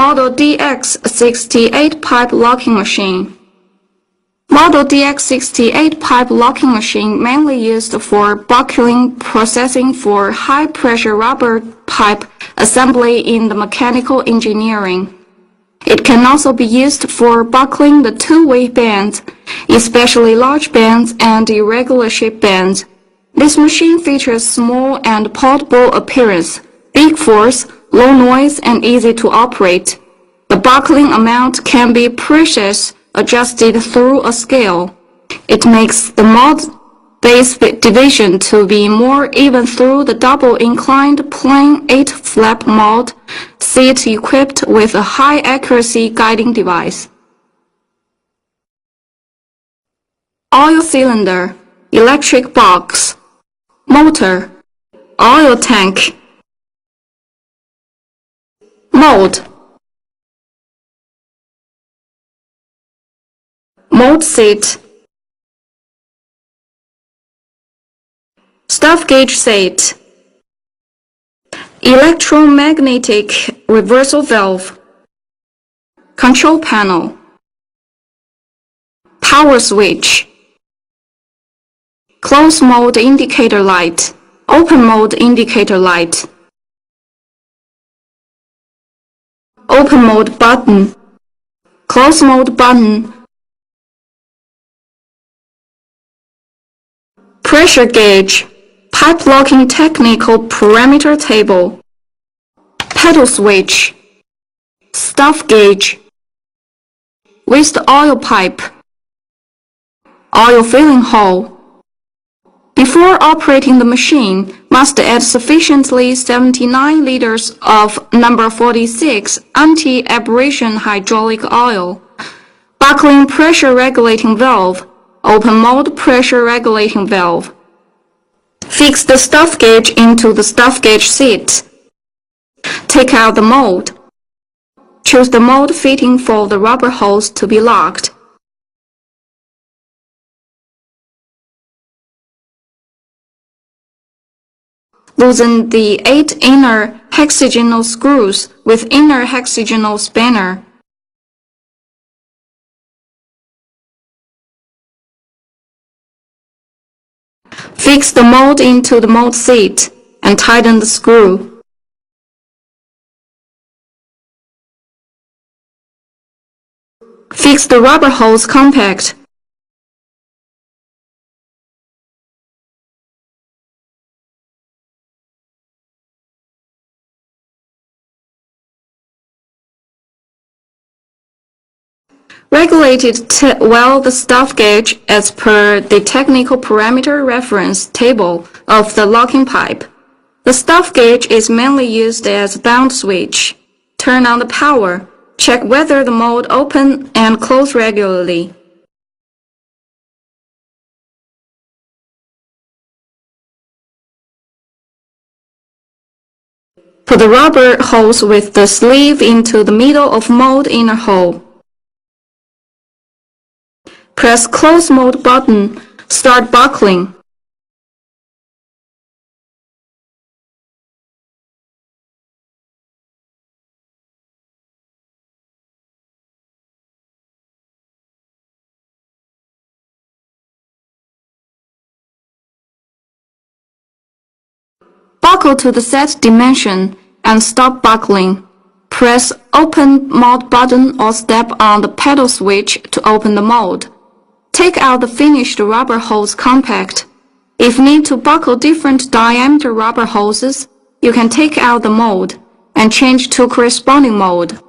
Model DX68 pipe locking machine. Model DX68 pipe locking machine mainly used for buckling processing for high-pressure rubber pipe assembly in the mechanical engineering. It can also be used for buckling the two-way bands, especially large bands and irregular shape bands. This machine features small and portable appearance, big force, low noise, and easy to operate. The buckling amount can be precise, adjusted through a scale. It makes the mold base division to be more even through the double inclined plain 8-flap mold seat equipped with a high accuracy guiding device. Oil cylinder, electric box, motor, oil tank, mold, mold seat, stuff gauge seat, electromagnetic reversal valve, control panel, power switch, closed mode indicator light, open mode indicator light, open mode button, closed mode button, pressure gauge, pipe locking technical parameter table, pedal switch, stuff gauge, waste oil pipe, oil filling hole. Before operating the machine, must add sufficiently 79 liters of number 46 anti-abrasion hydraulic oil, buckling pressure regulating valve, open mode pressure regulating valve. Fix the stuff gauge into the stuff gauge seat. Take out the mold. Choose the mold fitting for the rubber hose to be locked. Loosen the 8 inner hexagonal screws with inner hexagonal spanner. Fix the mold into the mold seat and tighten the screw. Fix the rubber hose compact. Regulated well the stuff gauge as per the technical parameter reference table of the locking pipe. The stuff gauge is mainly used as a bound switch. Turn on the power. Check whether the mold open and close regularly. Put the rubber hose with the sleeve into the middle of mold inner hole. Press close mode button. Start buckling. Buckle to the set dimension and stop buckling. Press open mold button or step on the pedal switch to open the mold. Take out the finished rubber hose compact. If need to buckle different diameter rubber hoses, you can take out the mold and change to corresponding mold.